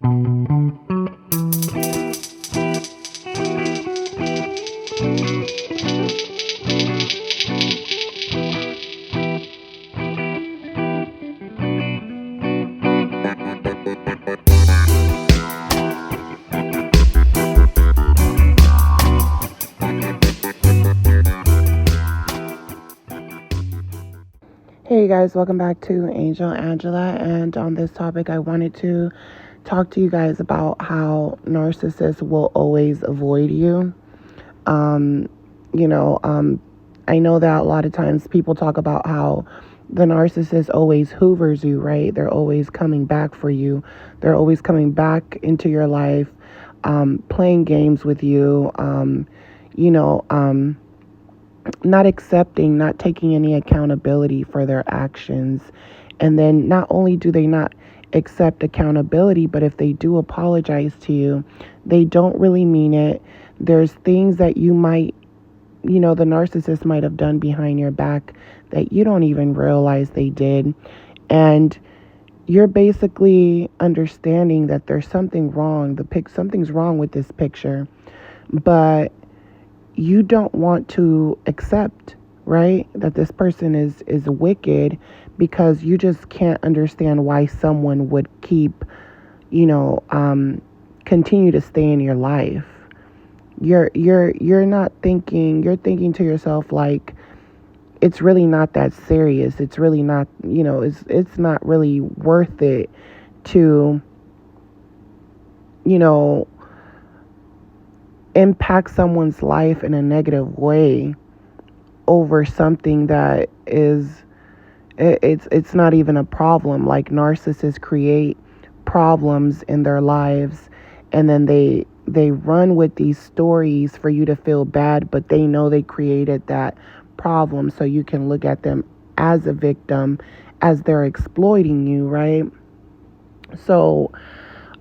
Hey guys, welcome back to Angel Angela. And on this topic, I wanted to talk to you guys about how narcissists will always avoid you. Um, you know, um, I know that a lot of times people talk about how the narcissist always hoovers you, right? They're always coming back for you. They're always coming back into your life, playing games with you, you know, um, not accepting, not taking any accountability for their actions. And then not only do they not accept accountability, but if they do apologize to you, they don't really mean it. There's things that you might, the narcissist might have done behind your back that you don't even realize they did. And you're basically understanding that there's something wrong. Something's wrong with this picture, but you don't want to accept, right, that this person is wicked, because you just can't understand why someone would keep, continue to stay in your life. You're not thinking. You're thinking to yourself like, it's really not that serious. It's really not. It's not really worth it to, you know, impact someone's life in a negative way over something that is, it's not even a problem. Like, narcissists create problems in their lives, and then they run with these stories for you to feel bad, but they know they created that problem, so you can look at them as a victim, as they're exploiting you, right? So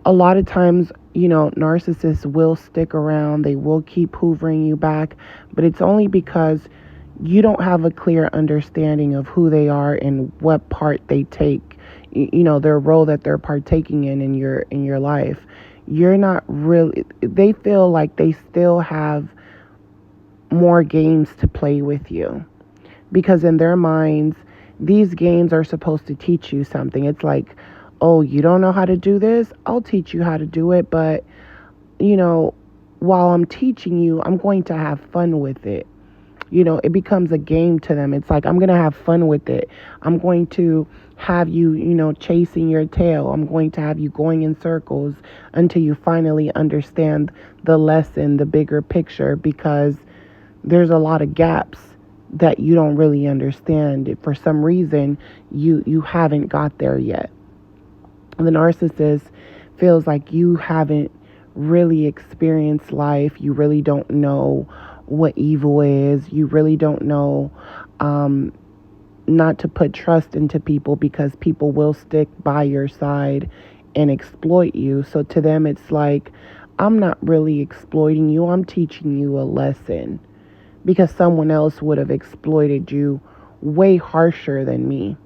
a lot of times, narcissists will stick around. They will keep hoovering you back, but it's only because you don't have a clear understanding of who they are and what part they take, their role that they're partaking in your life. You're not really, they feel like they still have more games to play with you, because in their minds, these games are supposed to teach you something. It's like, oh, you don't know how to do this? I'll teach you how to do it. But, while I'm teaching you, I'm going to have fun with it. It becomes a game to them. It's like, I'm going to have fun with it. I'm going to have you, chasing your tail. I'm going to have you going in circles until you finally understand the lesson, the bigger picture, because there's a lot of gaps that you don't really understand. For some reason, you haven't got there yet. The narcissist feels like you haven't really experienced life. You really don't know what evil is. You really don't know not to put trust into people, because people will stick by your side and exploit you. So to them, it's like, I'm not really exploiting you. I'm teaching you a lesson, because someone else would have exploited you way harsher than me.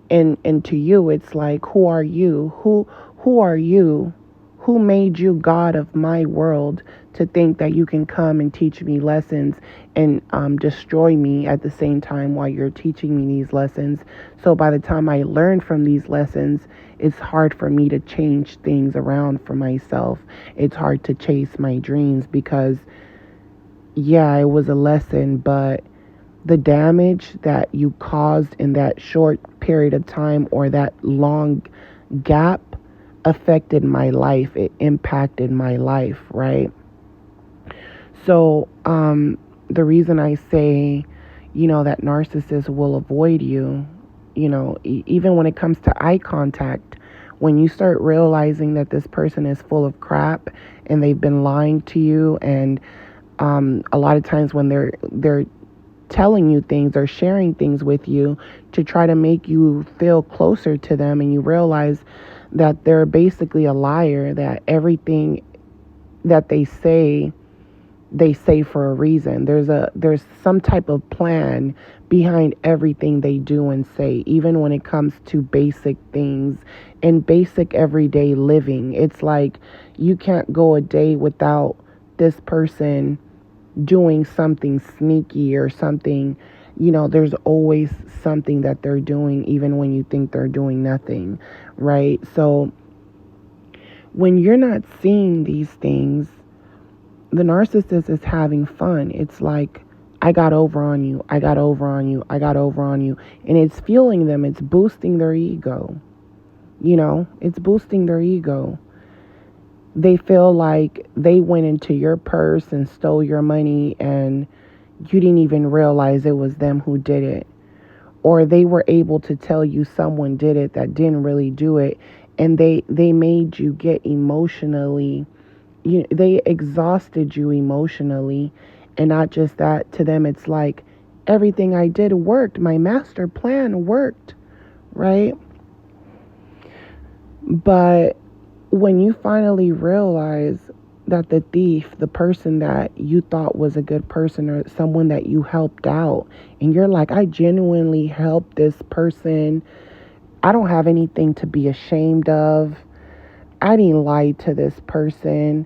And to you, it's like, who are you? Who are you? Who made you God of my world to think that you can come and teach me lessons and destroy me at the same time while you're teaching me these lessons? So by the time I learn from these lessons, it's hard for me to change things around for myself. It's hard to chase my dreams, because, yeah, it was a lesson, but the damage that you caused in that short period of time, or that long gap, affected my life. It impacted my life, right? So the reason I say, that narcissists will avoid you, even when it comes to eye contact, when you start realizing that this person is full of crap and they've been lying to you, and a lot of times when they're telling you things or sharing things with you to try to make you feel closer to them, and you realize that they're basically a liar, that everything that they say they say for a reason. There's some type of plan behind everything they do and say, even when it comes to basic things and basic everyday living. It's like you can't go a day without this person doing something sneaky or something. There's always something that they're doing, even when you think they're doing nothing, right? So when you're not seeing these things, the narcissist is having fun. It's like, I got over on you, I got over on you, I got over on you. And it's fueling them, it's boosting their ego. It's boosting their ego. They feel like they went into your purse and stole your money and you didn't even realize it was them who did it. Or they were able to tell you someone did it that didn't really do it. And they made you get emotionally, they exhausted you emotionally. And not just that, to them it's like, everything I did worked. My master plan worked, right? But when you finally realize that the thief, the person that you thought was a good person or someone that you helped out, and you're like, I genuinely helped this person. I don't have anything to be ashamed of. I didn't lie to this person.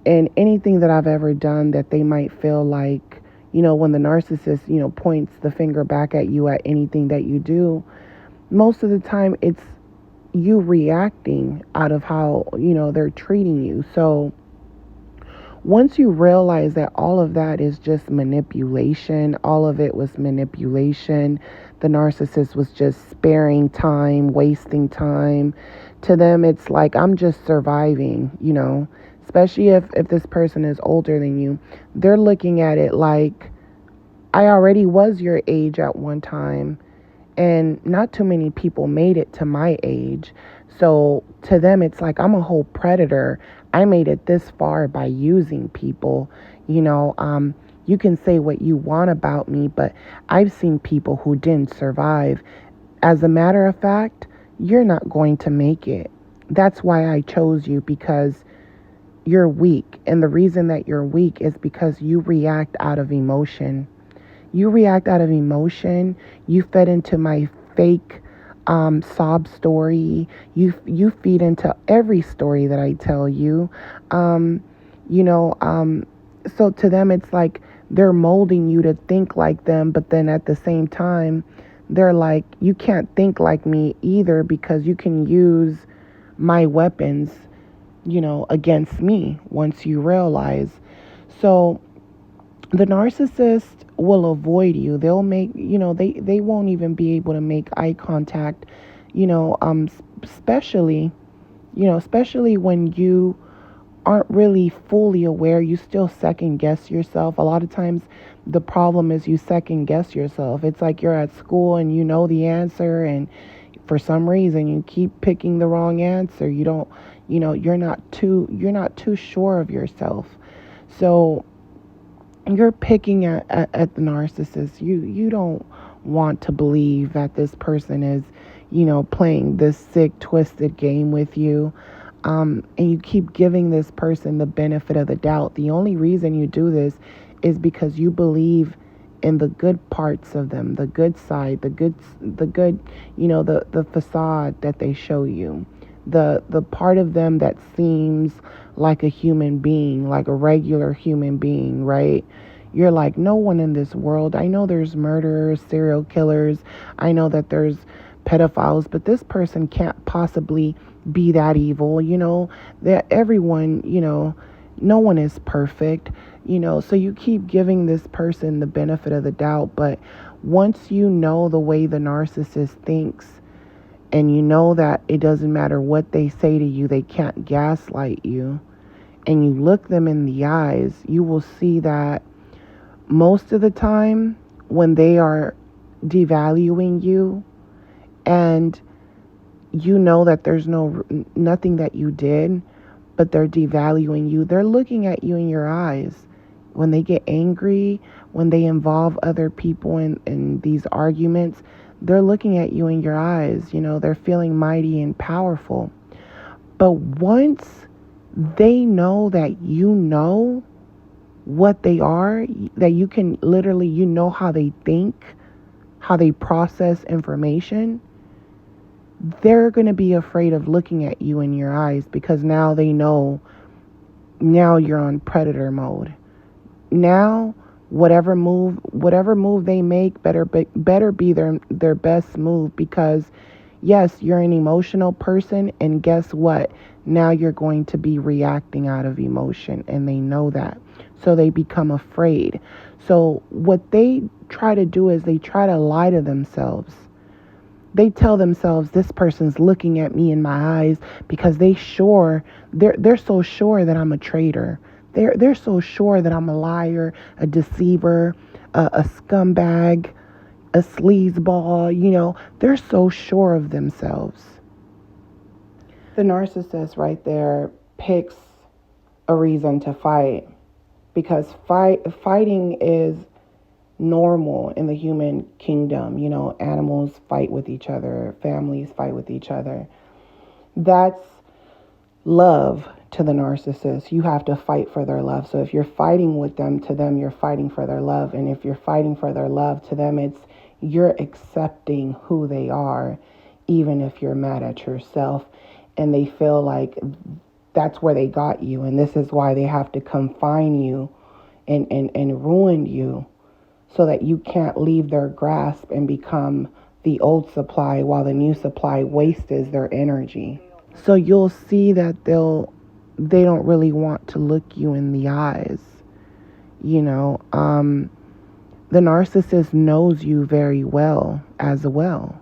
And anything that I've ever done that they might feel like, when the narcissist, points the finger back at you at anything that you do, most of the time it's you reacting out of how, they're treating you. So once you realize that all of that is just manipulation, all of it was manipulation, the narcissist was just sparing time, wasting time. To them, it's like, I'm just surviving, especially if this person is older than you. They're looking at it like, I already was your age at one time, and not too many people made it to my age. So to them, it's like, I'm a whole predator. I made it this far by using people. You can say what you want about me, but I've seen people who didn't survive. As a matter of fact, you're not going to make it. That's why I chose you, because you're weak. And the reason that you're weak is because you react out of emotion. You react out of emotion. You fed into my fake sob story. You feed into every story that I tell you. You know, so to them, it's like they're molding you to think like them, but then at the same time, they're like, you can't think like me either, because you can use my weapons, against me once you realize. So the narcissist will avoid you. They'll make, they won't even be able to make eye contact, especially, especially when you aren't really fully aware. You still second guess yourself. A lot of times the problem is you second guess yourself. It's like you're at school and you know the answer, and for some reason you keep picking the wrong answer. You don't, you're not too sure of yourself. So you're picking at the narcissist. You don't want to believe that this person is, playing this sick, twisted game with you. And you keep giving this person the benefit of the doubt. The only reason you do this is because you believe in the good parts of them, the good side, the good, the facade that they show you, the part of them that seems like a human being, like a regular human being, right? You're like, no one in this world. I know there's murderers, serial killers. I know that there's pedophiles, but this person can't possibly be that evil. That everyone, no one is perfect, so you keep giving this person the benefit of the doubt. But once you know the way the narcissist thinks, and you know that it doesn't matter what they say to you, they can't gaslight you, and you look them in the eyes, you will see that most of the time when they are devaluing you, and you know that there's nothing that you did, but they're devaluing you, they're looking at you in your eyes. When they get angry, when they involve other people in these arguments, they're looking at you in your eyes. They're feeling mighty and powerful. But once they know that what they are, that you can literally, how they think, how they process information, they're going to be afraid of looking at you in your eyes, because now they know, now you're on predator mode. Now, whatever move they make better be their best move, because yes, you're an emotional person, and guess what? Now you're going to be reacting out of emotion, and they know that. So they become afraid. So what they try to do is they try to lie to themselves. They tell themselves, this person's looking at me in my eyes because they're so sure that I'm a traitor. They're so sure that I'm a liar, a deceiver, a scumbag, a sleazeball. They're so sure of themselves. The narcissist right there picks a reason to fight, because fighting is normal in the human kingdom. Animals fight with each other, families fight with each other. That's love to the narcissist. You have to fight for their love. So if you're fighting with them, to them, you're fighting for their love. And if you're fighting for their love, to them, it's you're accepting who they are, even if you're mad at yourself. And they feel like that's where they got you. And this is why they have to confine you and ruin you, so that you can't leave their grasp and become the old supply, while the new supply wastes their energy. So you'll see that they don't really want to look you in the eyes. The narcissist knows you very well as well.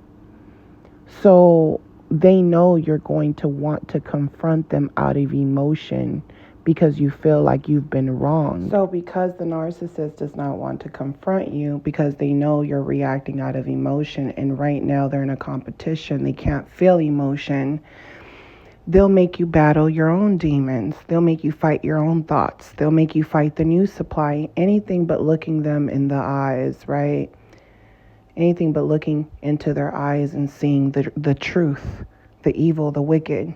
So they know you're going to want to confront them out of emotion, because you feel like you've been wronged. So because the narcissist does not want to confront you, because they know you're reacting out of emotion, and right now they're in a competition, they can't feel emotion, they'll make you battle your own demons. They'll make you fight your own thoughts. They'll make you fight the new supply. Anything but looking them in the eyes, right? Anything but looking into their eyes and seeing the truth, the evil, the wicked.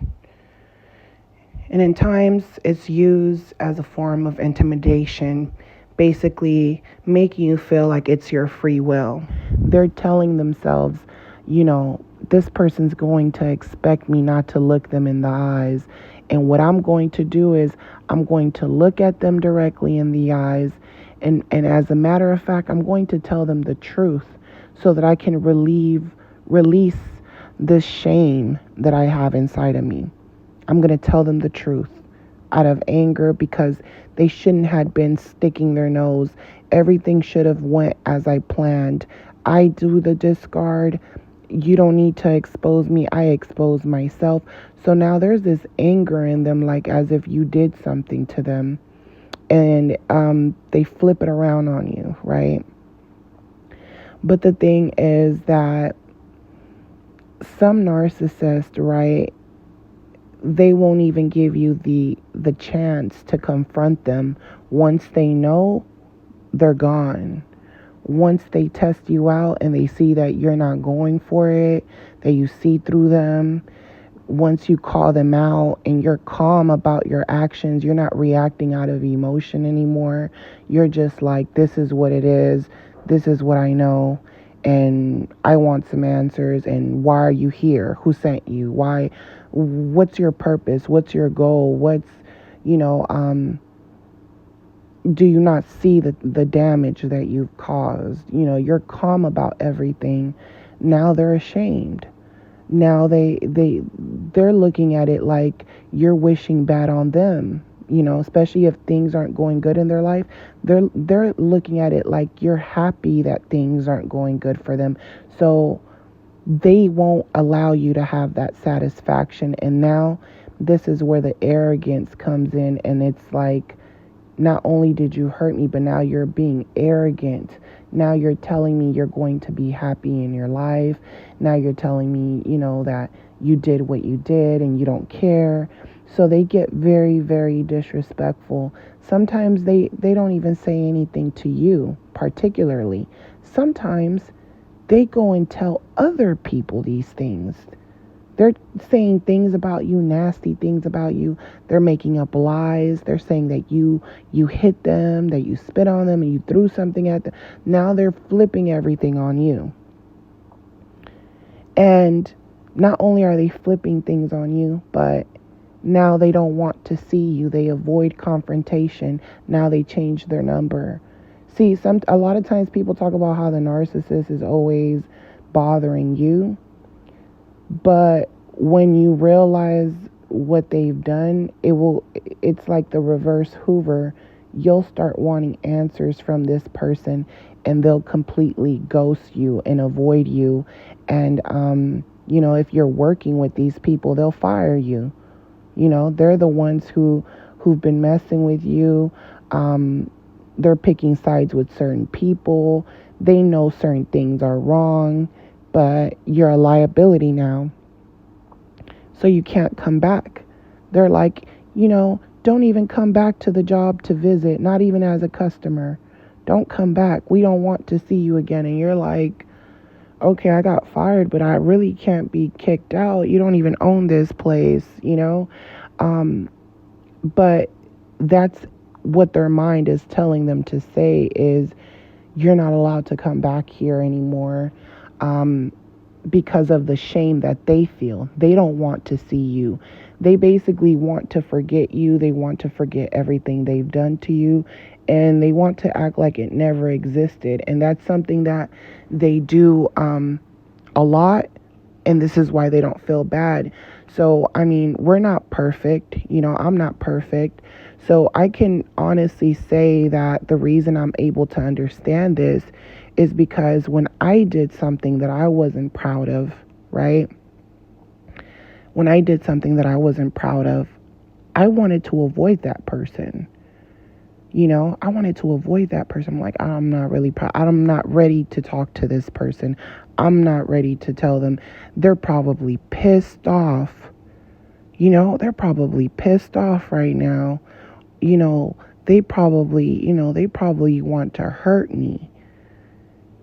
And in times, it's used as a form of intimidation, basically making you feel like it's your free will. They're telling themselves, this person's going to expect me not to look them in the eyes. And what I'm going to do is I'm going to look at them directly in the eyes. And as a matter of fact, I'm going to tell them the truth, so that I can release this shame that I have inside of me. I'm going to tell them the truth out of anger, because they shouldn't have been sticking their nose. Everything should have went as I planned. I do the discard. You don't need to expose me. I expose myself. So now there's this anger in them, like as if you did something to them. And they flip it around on you, right? But the thing is that some narcissists, right, they won't even give you the chance to confront them. Once they know, they're gone. Once they test you out and they see that you're not going for it, that you see through them, once you call them out and you're calm about your actions, you're not reacting out of emotion anymore. You're just like, this is what it is. This is what I know. And I want some answers. And why are you here? Who sent you? Why? What's your purpose? What's your goal? Do you not see the damage that you've caused? You're calm about everything. Now they're ashamed. Now they're looking at it like you're wishing bad on them. Especially if things aren't going good in their life, they're looking at it like you're happy that things aren't going good for them. So they won't allow you to have that satisfaction. And now this is where the arrogance comes in, and it's like, not only did you hurt me, but now you're being arrogant. Now you're telling me you're going to be happy in your life. Now you're telling me, that you did what you did and you don't care. So they get very, very disrespectful. Sometimes they don't even say anything to you particularly. Sometimes they go and tell other people these things. They're saying things about you, nasty things about you. They're making up lies. They're saying that you hit them, that you spit on them, and you threw something at them. Now they're flipping everything on you. And not only are they flipping things on you, but now they don't want to see you. They avoid confrontation. Now they change their number. See, a lot of times people talk about how the narcissist is always bothering you, but when you realize what they've done, it's like the reverse Hoover. You'll start wanting answers from this person, and they'll completely ghost you and avoid you. And if you're working with these people, they'll fire you. They're the ones who've been messing with you. They're picking sides with certain people. They know certain things are wrong, but you're a liability now. So you can't come back. They're like, don't even come back to the job to visit, not even as a customer. Don't come back. We don't want to see you again. And you're like, okay, I got fired, but I really can't be kicked out. You don't even own this place, But that's what their mind is telling them to say is, you're not allowed to come back here anymore, because of the shame that they feel. They don't want to see you. They basically want to forget you. They want to forget everything they've done to you, and they want to act like it never existed. And that's something that they do a lot, and this is why they don't feel bad. So, we're not perfect. I'm not perfect. So I can honestly say that the reason I'm able to understand this is because when I did something that I wasn't proud of, right? When I did something that I wasn't proud of, I wanted to avoid that person. I wanted to avoid that person. I'm like, I'm not really proud. I'm not ready to talk to this person. I'm not ready to tell them. They're probably pissed off. They're probably pissed off right now. They probably want to hurt me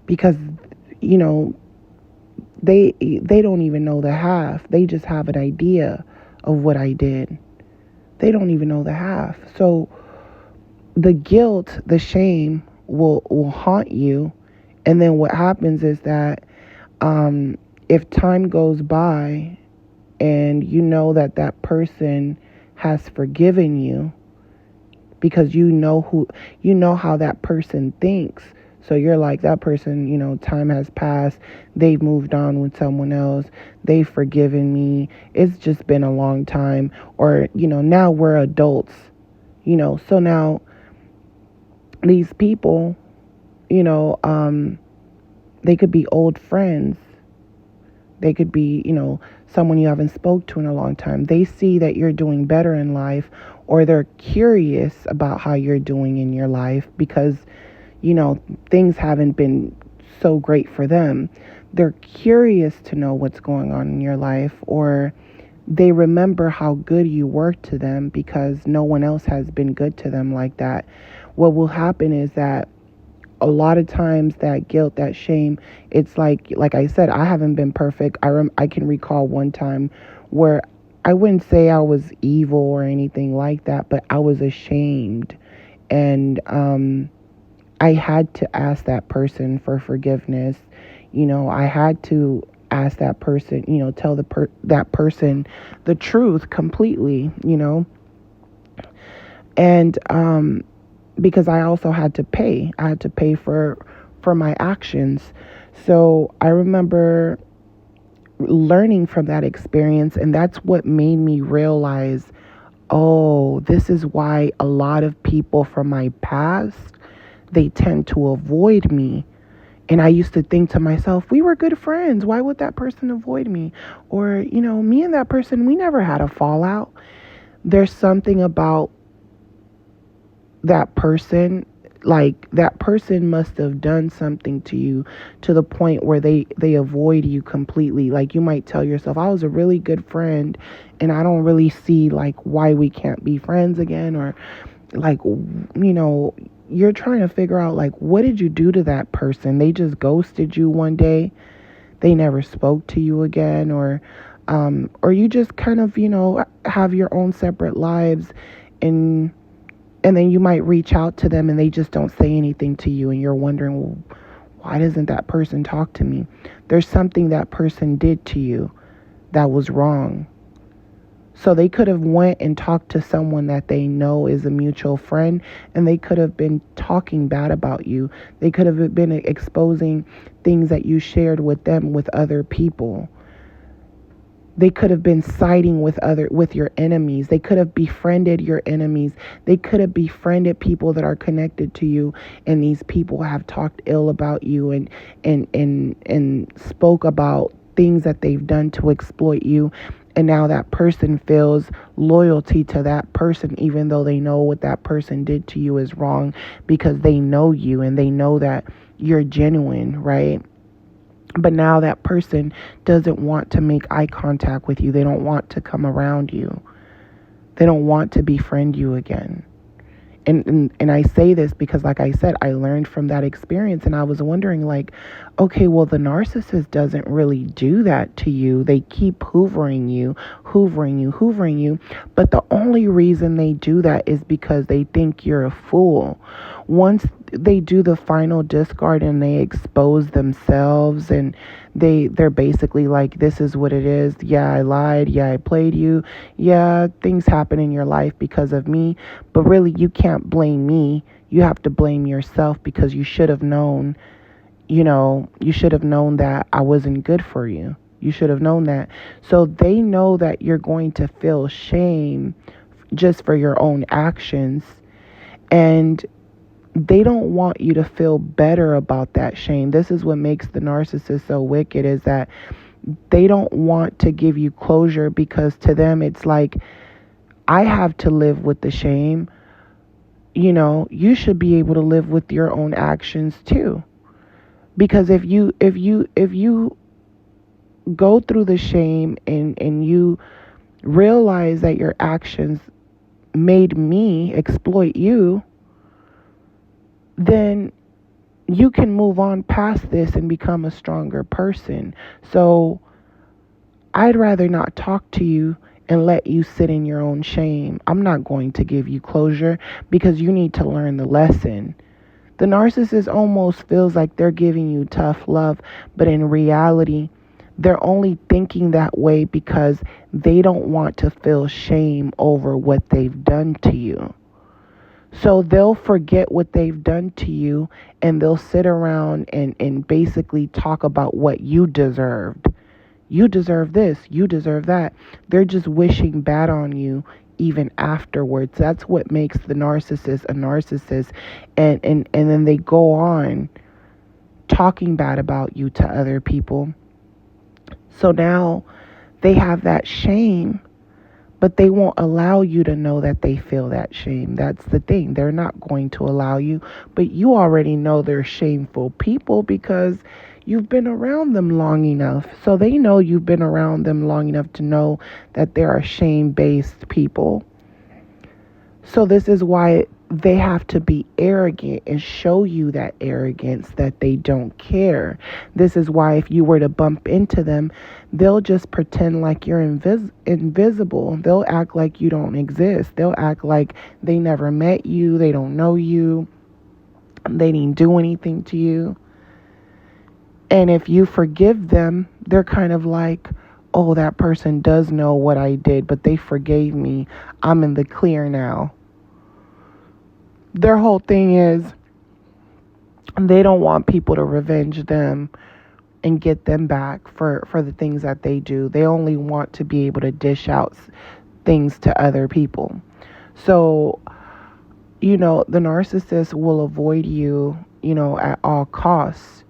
because, they don't even know the half. They just have an idea of what I did. They don't even know the half. So the guilt, the shame will haunt you. And then what happens is that if time goes by and that person has forgiven you, because you know how that person thinks. So you're like, that person, time has passed. They've moved on with someone else. They've forgiven me. It's just been a long time. Or, now we're adults. So now these people, they could be old friends. They could be, someone you haven't spoke to in a long time. They see that you're doing better in life, or they're curious about how you're doing in your life because, things haven't been so great for them. They're curious to know what's going on in your life, or they remember how good you were to them because no one else has been good to them like that. What will happen is that a lot of times that guilt, that shame, it's like I said, I haven't been perfect. I can recall one time where I wouldn't say I was evil or anything like that, but I was ashamed. And I had to ask that person for forgiveness. I had to ask that person, tell that person the truth completely, and because I also had to pay. I had to pay for my actions. So I remember learning from that experience, and that's what made me realize, oh, this is why a lot of people from my past, they tend to avoid me. And I used to think to myself, we were good friends. Why would that person avoid me? Or, me and that person, we never had a fallout. There's something about that person, like that person must have done something to you to the point where they avoid you completely. Like you might tell yourself, I was a really good friend and I don't really see like why we can't be friends again. Or like, you're trying to figure out like, what did you do to that person? They just ghosted you one day. They never spoke to you again. Or or you just kind of, have your own separate lives, and then you might reach out to them and they just don't say anything to you, and you're wondering, well, why doesn't that person talk to me? There's something that person did to you that was wrong. So they could have went and talked to someone that they know is a mutual friend, and they could have been talking bad about you. They could have been exposing things that you shared with them with other people. They could have been siding with your enemies. They could have befriended your enemies. They could have befriended people that are connected to you, and these people have talked ill about you and spoke about things that they've done to exploit you. And now that person feels loyalty to that person, even though they know what that person did to you is wrong, because they know you and they know that you're genuine, right? But now that person doesn't want to make eye contact with you. They don't want to come around you. They don't want to befriend you again. And I say this because, like I said, I learned from that experience, and I was wondering, like, okay, well, the narcissist doesn't really do that to you. They keep hoovering you, but the only reason they do that is because they think you're a fool. Once they do the final discard and they expose themselves, and they're basically like, this is what it is. Yeah, I lied. Yeah, I played you. Yeah, things happen in your life because of me. But really, you can't blame me. You have to blame yourself, because you should have known, you should have known that I wasn't good for you. You should have known that. So they know that you're going to feel shame just for your own actions. And they don't want you to feel better about that shame. This is what makes the narcissist so wicked, is that they don't want to give you closure, because to them it's like, I have to live with the shame. You should be able to live with your own actions too. Because if you go through the shame and you realize that your actions made me exploit you, then you can move on past this and become a stronger person. So I'd rather not talk to you and let you sit in your own shame. I'm not going to give you closure, because you need to learn the lesson. The narcissist almost feels like they're giving you tough love, but in reality, they're only thinking that way because they don't want to feel shame over what they've done to you. So they'll forget what they've done to you, and they'll sit around and basically talk about what you deserved. You deserve this, you deserve that. They're just wishing bad on you even afterwards. That's what makes the narcissist a narcissist. And then they go on talking bad about you to other people. So now they have that shame, but they won't allow you to know that they feel that shame. That's the thing. They're not going to allow you, but you already know they're shameful people, because you've been around them long enough. So they know you've been around them long enough to know that they are shame-based people. So this is why they have to be arrogant and show you that arrogance, that they don't care. This is why if you were to bump into them, they'll just pretend like you're invisible. They'll act like you don't exist. They'll act like they never met you. They don't know you. They didn't do anything to you. And if you forgive them, they're kind of like, oh, that person does know what I did, but they forgave me. I'm in the clear now. Their whole thing is they don't want people to revenge them and get them back for the things that they do. They only want to be able to dish out things to other people. So, the narcissist will avoid you, at all costs.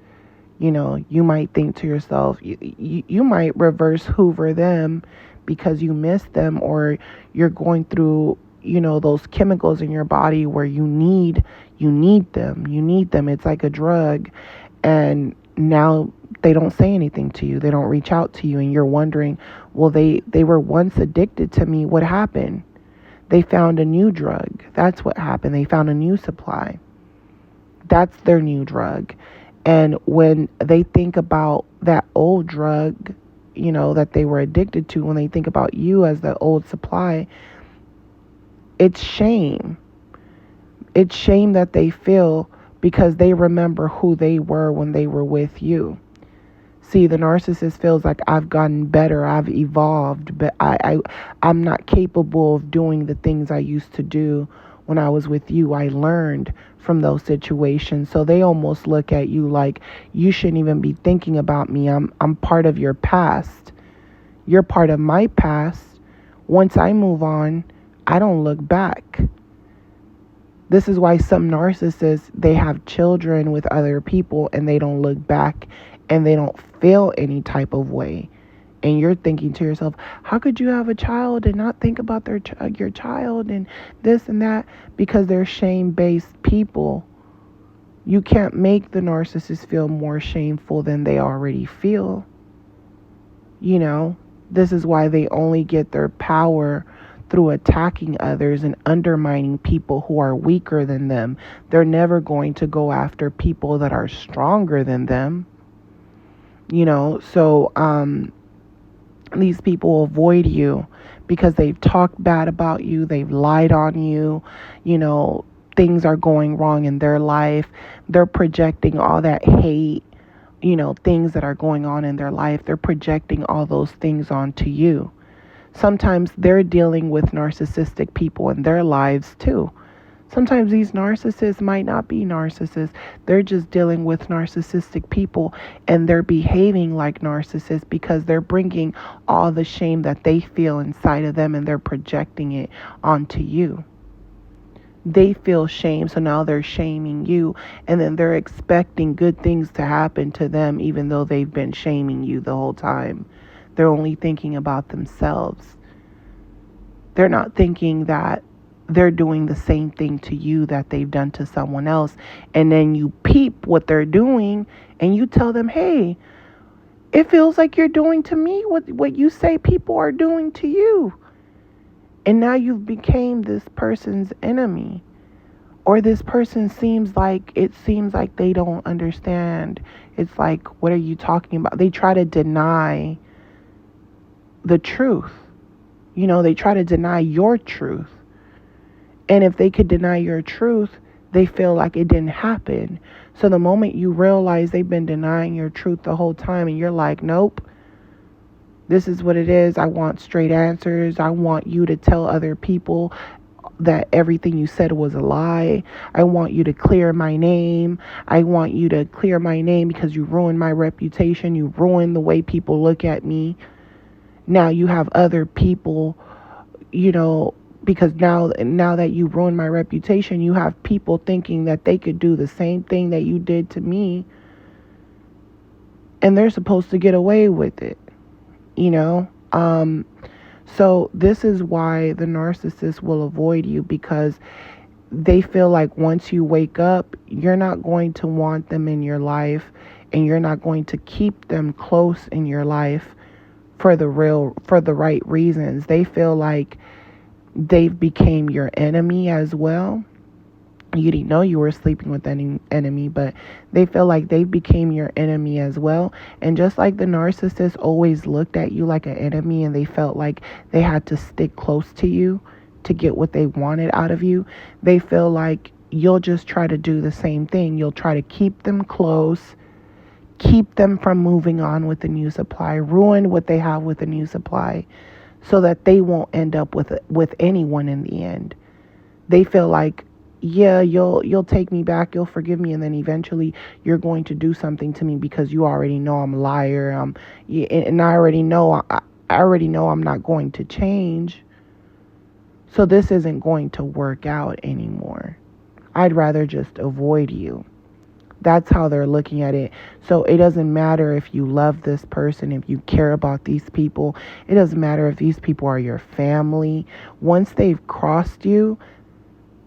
You might think to yourself, you might reverse Hoover them because you miss them, or you're going through, those chemicals in your body where you need them. It's like a drug. And now they don't say anything to you. They don't reach out to you. And you're wondering, well, they were once addicted to me. What happened? They found a new drug. That's what happened. They found a new supply. That's their new drug. And when they think about that old drug, that they were addicted to, when they think about you as the old supply, it's shame. It's shame that they feel because they remember who they were when they were with you. See, the narcissist feels like I've gotten better, I've evolved, but I'm not capable of doing the things I used to do when I was with you. I learned from those situations. So they almost look at you like you shouldn't even be thinking about me. I'm part of your past. You're part of my past. Once I move on, I don't look back. This is why some narcissists, they have children with other people and they don't look back and they don't feel any type of way. And you're thinking to yourself, how could you have a child and not think about your child and this and that? Because they're shame-based people. You can't make the narcissist feel more shameful than they already feel. This is why they only get their power through attacking others and undermining people who are weaker than them. They're never going to go after people that are stronger than them. So these people avoid you because they've talked bad about you, they've lied on you, things are going wrong in their life. They're projecting all that hate, things that are going on in their life. They're projecting all those things onto you. Sometimes they're dealing with narcissistic people in their lives too. Sometimes these narcissists might not be narcissists. They're just dealing with narcissistic people and they're behaving like narcissists because they're bringing all the shame that they feel inside of them and they're projecting it onto you. They feel shame, so now they're shaming you, and then they're expecting good things to happen to them even though they've been shaming you the whole time. They're only thinking about themselves. They're not thinking that they're doing the same thing to you that they've done to someone else. And then you peep what they're doing and you tell them, hey, it feels like you're doing to me what you say people are doing to you. And now you've became this person's enemy. Or this person seems like they don't understand. It's like, what are you talking about? They try to deny the truth. They try to deny your truth. And if they could deny your truth, they feel like it didn't happen. So the moment you realize they've been denying your truth the whole time and you're like, nope, this is what it is. I want straight answers. I want you to tell other people that everything you said was a lie. I want you to clear my name. I want you to clear my name because you ruined my reputation. You ruined the way people look at me. Now you have other people, because now that you ruined my reputation, you have people thinking that they could do the same thing that you did to me. And they're supposed to get away with it, So this is why the narcissist will avoid you, because they feel like once you wake up, you're not going to want them in your life and you're not going to keep them close in your life for the right reasons. They feel like they've became your enemy as well. You didn't know you were sleeping with any enemy, but they feel like they became your enemy as well. And just like the narcissist always looked at you like an enemy and they felt like they had to stick close to you to get what they wanted out of you, they feel like you'll just try to do the same thing. You'll try to keep them close, keep them from moving on with the new supply, ruin what they have with the new supply so that they won't end up with anyone in the end. They feel like, yeah, you'll take me back, you'll forgive me, and then eventually you're going to do something to me because you already know I'm a liar. And I already know I'm not going to change. So this isn't going to work out anymore. I'd rather just avoid you. That's how they're looking at it. So it doesn't matter if you love this person, if you care about these people. It doesn't matter if these people are your family. Once they've crossed you,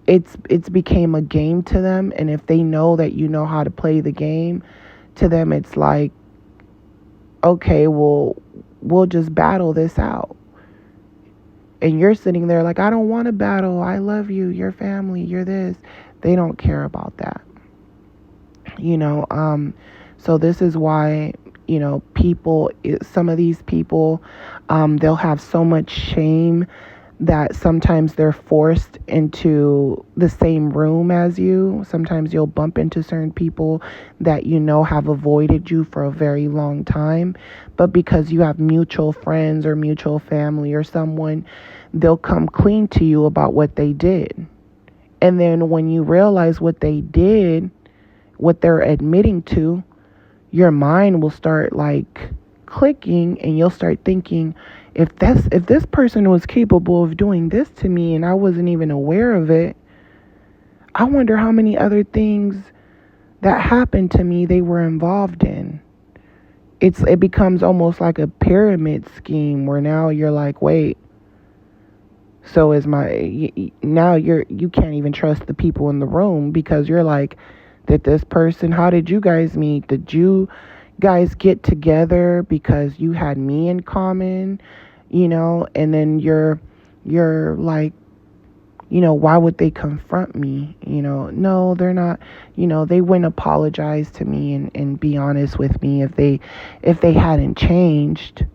it's became a game to them. And if they know that you know how to play the game, to them it's like, okay, well, we'll just battle this out. And you're sitting there like, I don't want to battle. I love you. You're family. You're this. They don't care about that. So this is why People, some of these people, they'll have so much shame that sometimes they're forced into the same room as you. Sometimes you'll bump into certain people that have avoided you for a very long time, but because you have mutual friends or mutual family or someone, they'll come clean to you about what they did. And then when you realize what they did, what they're admitting to, your mind will start like clicking, and you'll start thinking, if this person was capable of doing this to me and I wasn't even aware of it, I wonder how many other things that happened to me they were involved in. It becomes almost like a pyramid scheme where now you're like, wait, so is now you can't even trust the people in the room, because you're like, did this person, how did you guys meet? Did you guys get together because you had me in common? And then you're like, why would they confront me? No, they're not, they wouldn't apologize to me and be honest with me if they hadn't changed.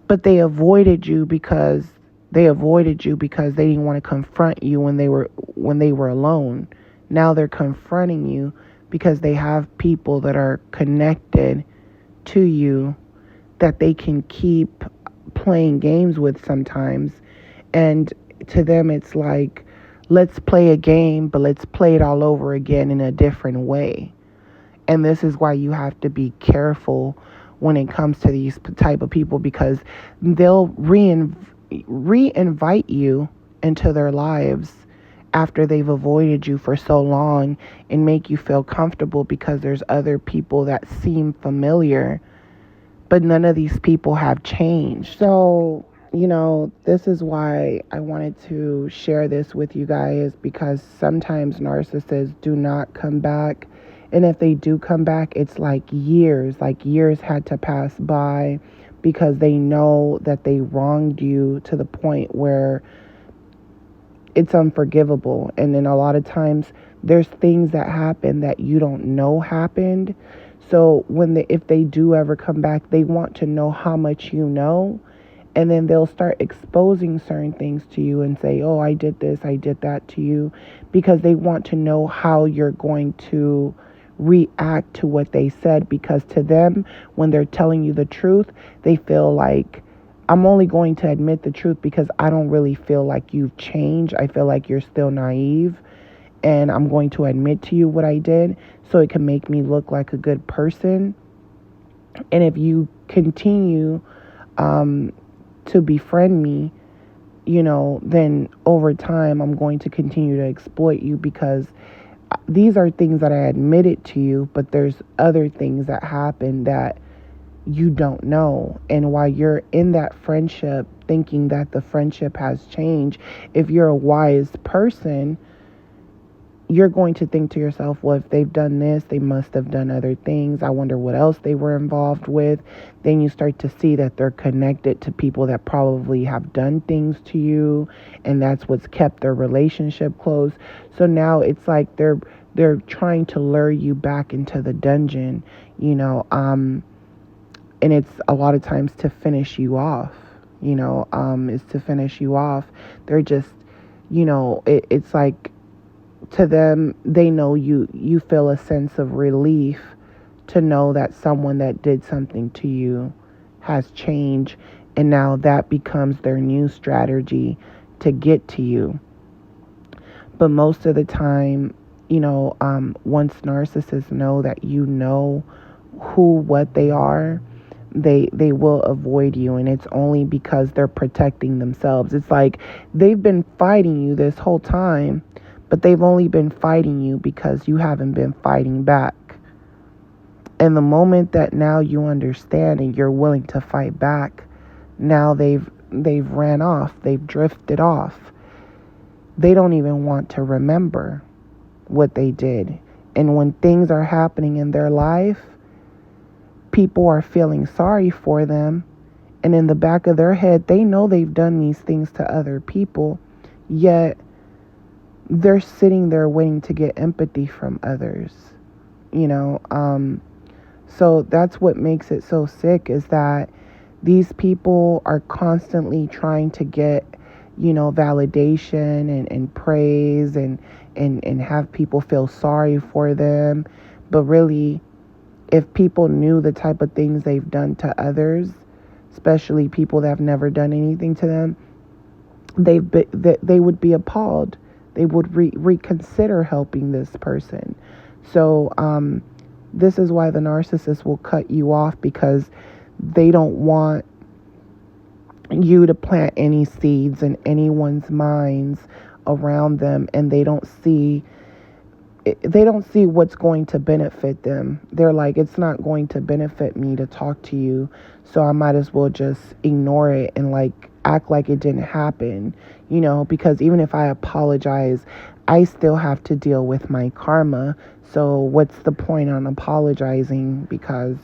But they avoided you because they didn't want to confront you when they were alone. Now they're confronting you because they have people that are connected to you that they can keep playing games with sometimes. And to them, it's like, let's play a game, but let's play it all over again in a different way. And this is why you have to be careful when it comes to these type of people, because they'll re-invite you into their lives after they've avoided you for so long and make you feel comfortable because there's other people that seem familiar, but none of these people have changed. So, this is why I wanted to share this with you guys, because sometimes narcissists do not come back. And if they do come back, it's like years had to pass by, because they know that they wronged you to the point where it's unforgivable. And then a lot of times there's things that happen that you don't know happened. So if they do ever come back, they want to know how much you know. And then they'll start exposing certain things to you and say, oh, I did this, I did that to you, because they want to know how you're going to react to what they said. Because to them, when they're telling you the truth, they feel like, I'm only going to admit the truth because I don't really feel like you've changed. I feel like you're still naive, and I'm going to admit to you what I did so it can make me look like a good person. And if you continue to befriend me, then over time I'm going to continue to exploit you, because these are things that I admitted to you, but there's other things that happen that you don't know. And while you're in that friendship thinking that the friendship has changed, if you're a wise person, you're going to think to yourself, well, if they've done this, they must have done other things. I wonder what else they were involved with. Then you start to see that they're connected to people that probably have done things to you, and that's what's kept their relationship close. So now it's like they're trying to lure you back into the dungeon, and it's a lot of times to finish you off, is to finish you off. They're just, it's like, to them, they know you feel a sense of relief to know that someone that did something to you has changed, and now that becomes their new strategy to get to you. But most of the time, once narcissists know that you know what they are, they will avoid you, and it's only because they're protecting themselves. It's like they've been fighting you this whole time, but they've only been fighting you because you haven't been fighting back. And the moment that now you understand and you're willing to fight back, now they've ran off, they've drifted off. They don't even want to remember what they did. And when things are happening in their life, people are feeling sorry for them. And in the back of their head, they know they've done these things to other people, yet they're sitting there waiting to get empathy from others, So that's what makes it so sick, is that these people are constantly trying to get, validation and praise, and have people feel sorry for them. But really, if people knew the type of things they've done to others, especially people that have never done anything to them, they would be appalled. They would reconsider helping this person. So this is why the narcissist will cut you off, because they don't want you to plant any seeds in anyone's minds around them, and they don't see what's going to benefit them. They're like, it's not going to benefit me to talk to you, so I might as well just ignore it and like act like it didn't happen, because even if I apologize, I still have to deal with my karma. So what's the point on apologizing, because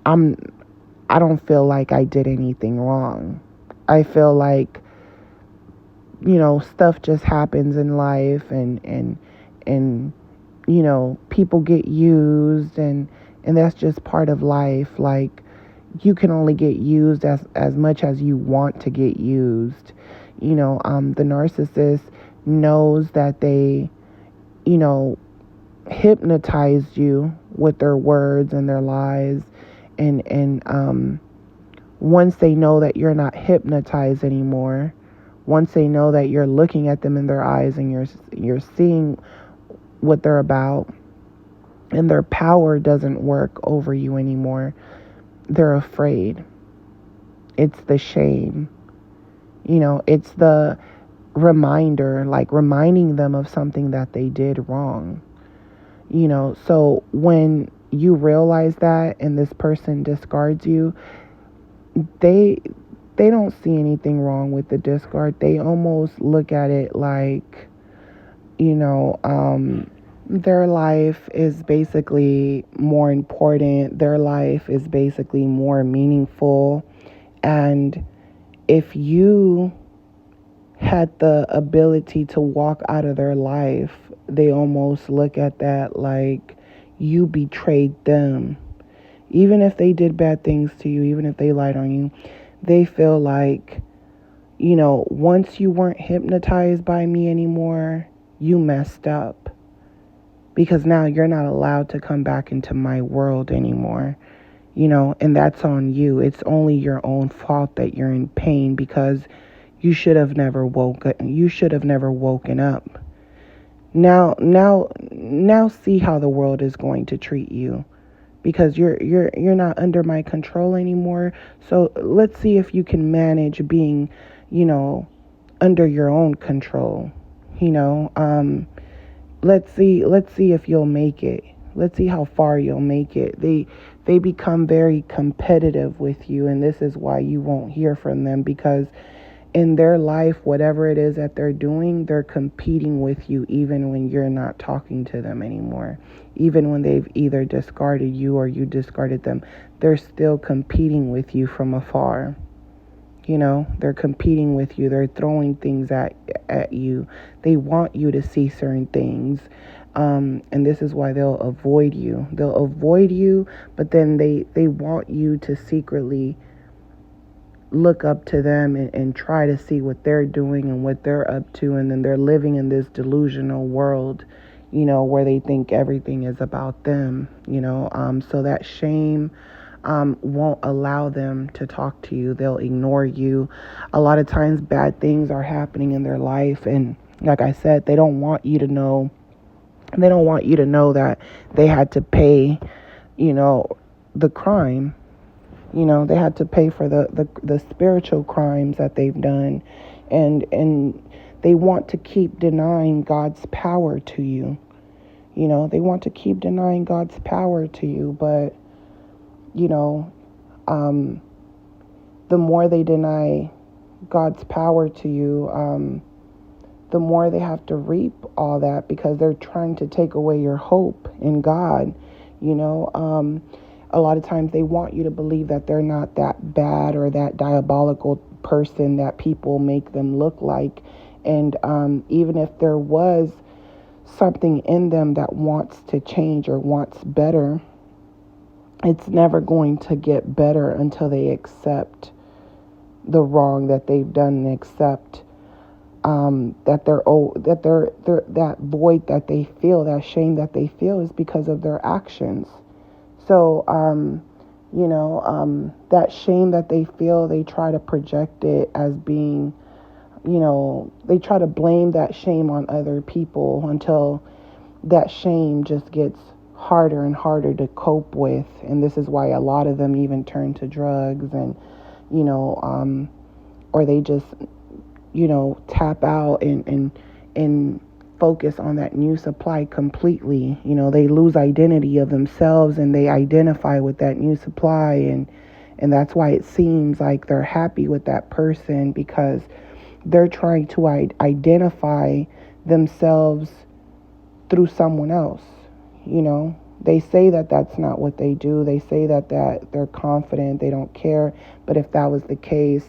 I don't feel like I did anything wrong. I feel like, stuff just happens in life, and people get used, and that's just part of life. Like, you can only get used as much as you want to get used. The narcissist knows that they, hypnotize you with their words and their lies, and once they know that you're not hypnotized anymore, once they know that you're looking at them in their eyes and you're seeing what they're about, and their power doesn't work over you anymore, they're afraid. It's the shame. It's the reminder, like reminding them of something that they did wrong. So when you realize that and this person discards you, they don't see anything wrong with the discard. They almost look at it like, their life is basically more important. Their life is basically more meaningful. And if you had the ability to walk out of their life, they almost look at that like you betrayed them. Even if they did bad things to you, even if they lied on you, they feel like, once you weren't hypnotized by me anymore, you messed up. Because now you're not allowed to come back into my world anymore. And that's on you. It's only your own fault that you're in pain, because you should have never woken up. Now see how the world is going to treat you, because you're not under my control anymore. So let's see if you can manage being, under your own control. Let's see if you'll make it. Let's see how far you'll make it. They become very competitive with you, and this is why you won't hear from them, because in their life, whatever it is that they're doing, they're competing with you even when you're not talking to them anymore. Even when they've either discarded you or you discarded them, they're still competing with you from afar. They're competing with you. They're throwing things at you. They want you to see certain things. And this is why they'll avoid you. They'll avoid you, but then they want you to secretly look up to them and try to see what they're doing and what they're up to. And then they're living in this delusional world, where they think everything is about them, so that shame won't allow them to talk to you. They'll ignore you. A lot of times bad things are happening in their life, and like I said, they don't want you to know that they had to pay, the crime. They had to pay for the spiritual crimes that they've done, and they want to keep denying God's power to you. They want to keep denying God's power to you, but the more they deny God's power to you, the more they have to reap all that, because they're trying to take away your hope in God. A lot of times they want you to believe that they're not that bad or that diabolical person that people make them look like. And even if there was something in them that wants to change or wants better, it's never going to get better until they accept the wrong that they've done and accept that they're that void that they feel, that shame that they feel, is because of their actions. So that shame that they feel, they try to project it as being, they try to blame that shame on other people until that shame just gets harder and harder to cope with. And this is why a lot of them even turn to drugs, and or they just tap out and focus on that new supply completely. They lose identity of themselves and they identify with that new supply, and that's why it seems like they're happy with that person, because they're trying to identify themselves through someone else. They say that that's not what they do. They say that they're confident, they don't care. But if that was the case,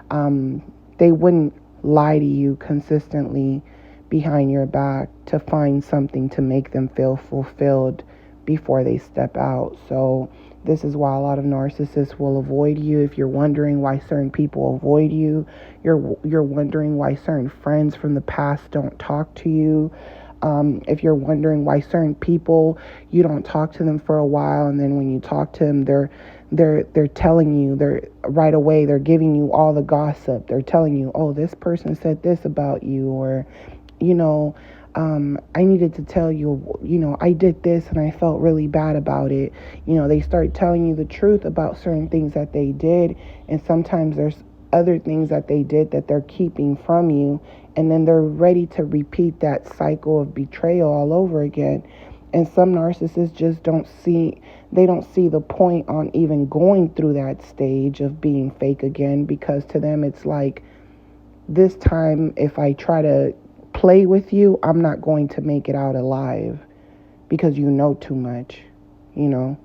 they wouldn't lie to you consistently behind your back to find something to make them feel fulfilled before they step out. So this is why a lot of narcissists will avoid you. If you're wondering why certain people avoid you, you're wondering why certain friends from the past don't talk to you. If you're wondering why certain people, you don't talk to them for a while, and then when you talk to them, they're telling you, they're right away, they're giving you all the gossip. They're telling you, oh, this person said this about you, or I needed to tell you, I did this and I felt really bad about it. They start telling you the truth about certain things that they did, and sometimes there's other things that they did that they're keeping from you, and then they're ready to repeat that cycle of betrayal all over again. And some narcissists just don't see the point on even going through that stage of being fake again, because to them it's like, this time if I try to play with you, I'm not going to make it out alive, because you know too much. Now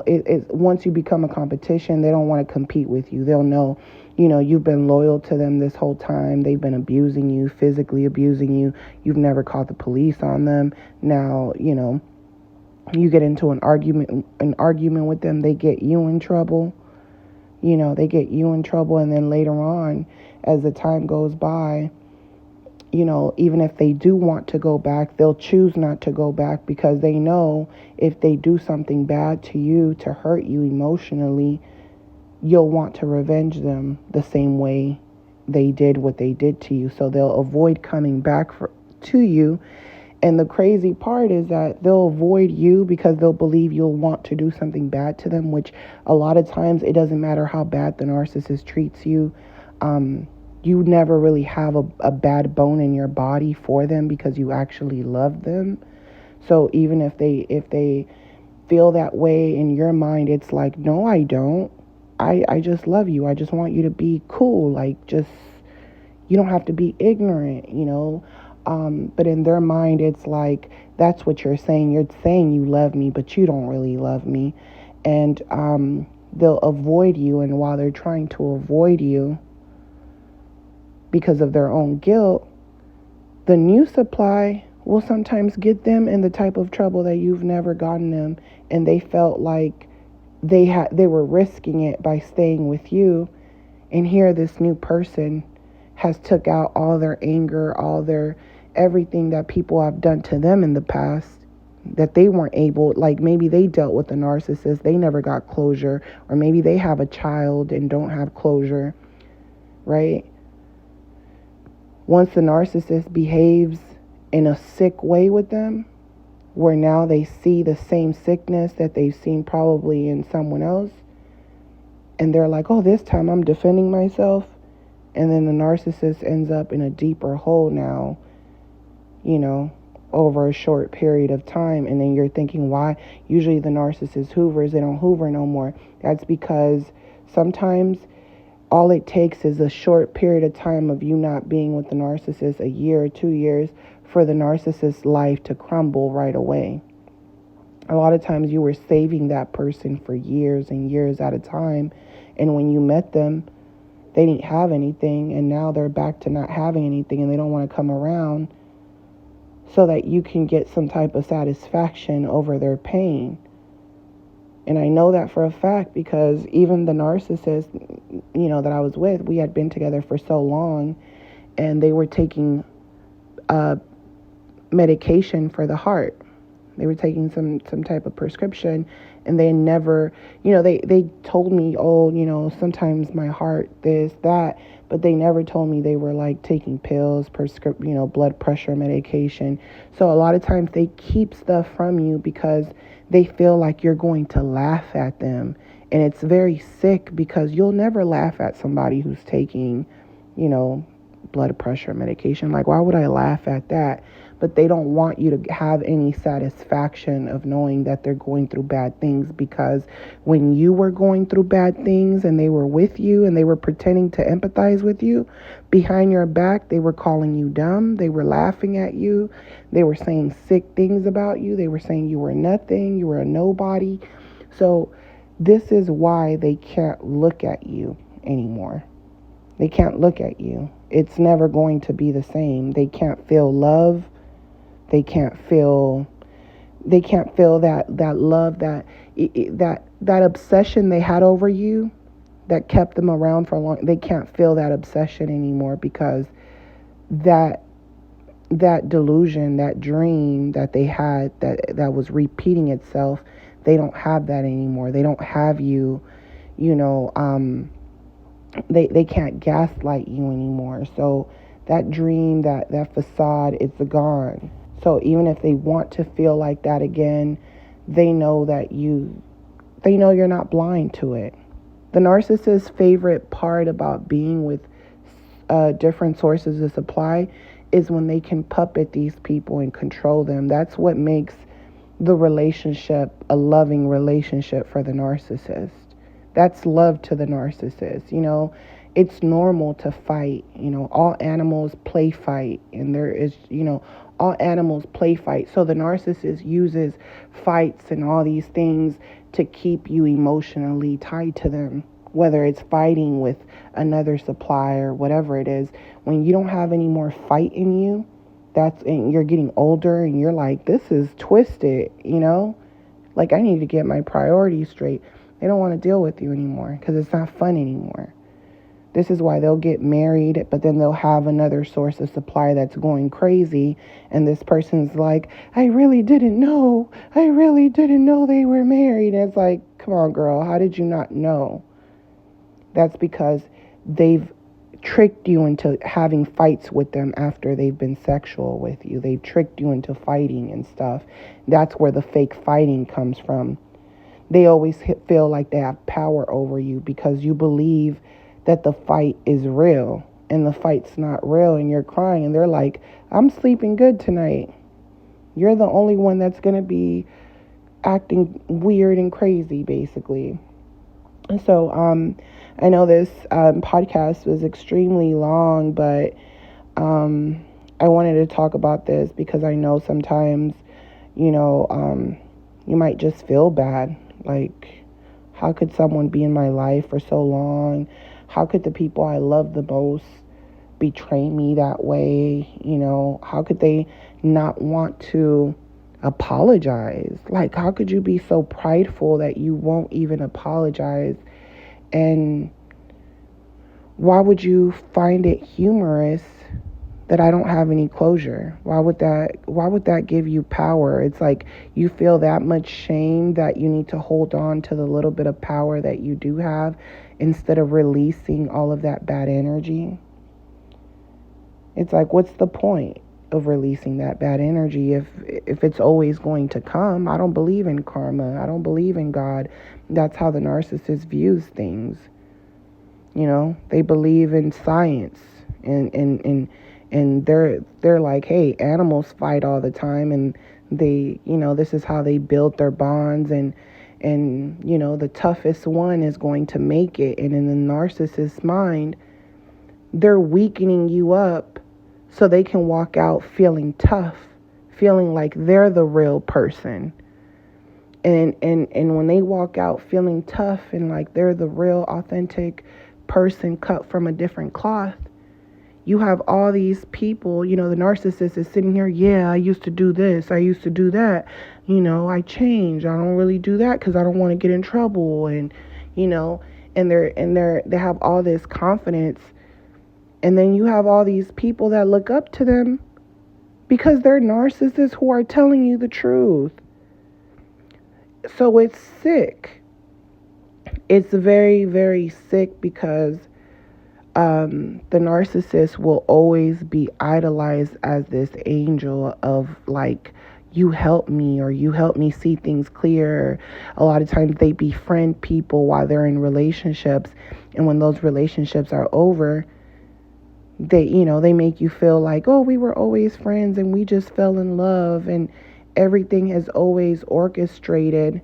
it once you become a competition, they don't want to compete with you. They'll know, you've been loyal to them this whole time. They've been abusing you, physically abusing you. You've never called the police on them. Now, you get into an argument with them, they get you in trouble. They get you in trouble, and then later on, as the time goes by, even if they do want to go back, they'll choose not to go back, because they know if they do something bad to you, to hurt you emotionally, you'll want to revenge them the same way they did what they did to you. So they'll avoid coming back to you. And the crazy part is that they'll avoid you because they'll believe you'll want to do something bad to them, which a lot of times it doesn't matter how bad the narcissist treats you. You never really have a bad bone in your body for them, because you actually love them. So even if they feel that way in your mind, it's like, no, I don't. I just love you. I just want you to be cool. Like, just, you don't have to be ignorant, But in their mind, it's like, that's what you're saying. You're saying you love me, but you don't really love me. And they'll avoid you. And while they're trying to avoid you, because of their own guilt, the new supply will sometimes get them in the type of trouble that you've never gotten them, and they felt like they were risking it by staying with you. And here this new person has took out all their anger, all their everything that people have done to them in the past, that they weren't able, like maybe they dealt with a narcissist, they never got closure, or maybe they have a child and don't have closure, right? Once the narcissist behaves in a sick way with them, where now they see the same sickness that they've seen probably in someone else, and they're like, oh, this time I'm defending myself, and then the narcissist ends up in a deeper hole now, over a short period of time. And then you're thinking, why? Usually the narcissist hoovers, they don't hoover no more. That's because sometimes all it takes is a short period of time of you not being with the narcissist, a year or 2 years, for the narcissist's life to crumble right away. A lot of times you were saving that person for years and years at a time, and when you met them, they didn't have anything, and now they're back to not having anything, and they don't want to come around. so that you can get some type of satisfaction over their pain. And I know that for a fact because even the narcissist, that I was with, we had been together for so long, and they were taking medication for the heart. They were taking some type of prescription, and they never, they told me, oh, sometimes my heart, this, that, but they never told me they were like taking pills, blood pressure medication. So a lot of times they keep stuff from you because they feel like you're going to laugh at them. And it's very sick because you'll never laugh at somebody who's taking, blood pressure medication. Like, why would I laugh at that? But they don't want you to have any satisfaction of knowing that they're going through bad things, because when you were going through bad things and they were with you and they were pretending to empathize with you, behind your back, they were calling you dumb. They were laughing at you. They were saying sick things about you. They were saying you were nothing. You were a nobody. So this is why they can't look at you anymore. They can't look at you. It's never going to be the same. They can't feel love. They can't feel that love, that obsession they had over you that kept them around for long. They can't feel that obsession anymore because that delusion, that dream that they had that was repeating itself, they don't have that anymore. They don't have you, they can't gaslight you anymore. So that dream, that facade, it's gone. So even if they want to feel like that again, they know you're not blind to it. The narcissist's favorite part about being with different sources of supply is when they can puppet these people and control them. That's what makes the relationship a loving relationship for the narcissist. That's love to the narcissist. It's normal to fight. All animals play fight, and there is, all animals play fight. So the narcissist uses fights and all these things to keep you emotionally tied to them, whether it's fighting with another supplier, whatever it is. When you don't have any more fight in you, and you're getting older and you're like, this is twisted, like I need to get my priorities straight. They don't want to deal with you anymore because it's not fun anymore. This is why they'll get married, but then they'll have another source of supply that's going crazy. And this person's like, I really didn't know they were married. And it's like, come on, girl, how did you not know? That's because they've tricked you into having fights with them after they've been sexual with you. They've tricked you into fighting and stuff. That's where the fake fighting comes from. They always feel like they have power over you because you believe that the fight is real and the fight's not real, and you're crying and they're like, I'm sleeping good tonight. You're the only one that's going to be acting weird and crazy, basically. And so I know this podcast was extremely long, but I wanted to talk about this because I know sometimes, you might just feel bad. Like, how could someone be in my life for so long? How could the people I love the most betray me that way? How could they not want to apologize? Like, how could you be so prideful that you won't even apologize? And why would you find it humorous that I don't have any closure? Why would that give you power? It's like you feel that much shame that you need to hold on to the little bit of power that you do have instead of releasing all of that bad energy. It's like, what's the point of releasing that bad energy if it's always going to come? I don't believe in karma. I don't believe in God. That's how the narcissist views things. They believe in science, and they're like, hey, animals fight all the time, and they, this is how they build their bonds, and the toughest one is going to make it. And in the narcissist's mind, they're weakening you up so they can walk out feeling tough, feeling like they're the real person. And when they walk out feeling tough and like they're the real authentic person cut from a different cloth, You have all these people, the narcissist is sitting here, yeah, I used to do this, I used to do that, I changed, I don't really do that because I don't want to get in trouble, and you know they have all this confidence, and then you have all these people that look up to them because they're narcissists who are telling you the truth. So it's sick. It's very, very sick because the narcissist will always be idolized as this angel of like, you help me, or you help me see things clear. A lot of times they befriend people while they're in relationships, and when those relationships are over, they make you feel like, oh, we were always friends and we just fell in love, and everything has always orchestrated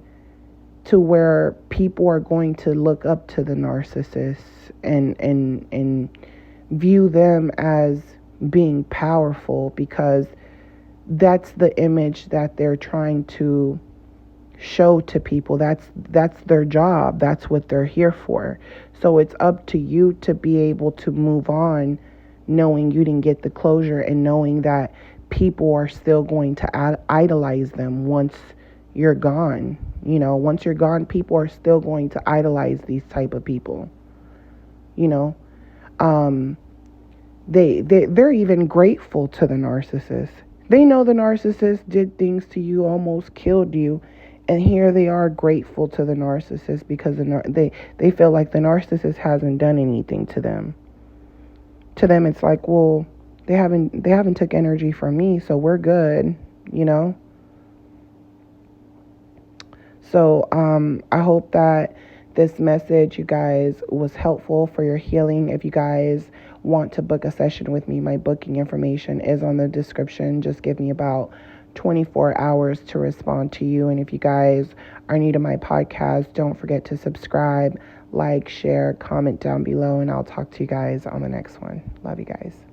to where people are going to look up to the narcissist and view them as being powerful, because that's the image that they're trying to show to people. That's their job. That's what they're here for. So it's up to you to be able to move on, knowing you didn't get the closure, and knowing that people are still going to idolize them once you're gone. Once you're gone, people are still going to idolize these type of people. Um, they're even grateful to the narcissist. They know the narcissist did things to you, almost killed you, and here they are grateful to the narcissist because they feel like the narcissist hasn't done anything to them. To them, it's like, well, they haven't took energy from me, so we're good. So I hope that this message, you guys, was helpful for your healing. If you guys want to book a session with me, my booking information is on the description. Just give me about 24 hours to respond to you. And if you guys are new to my podcast, don't forget to subscribe, like, share, comment down below, and I'll talk to you guys on the next one. Love you guys.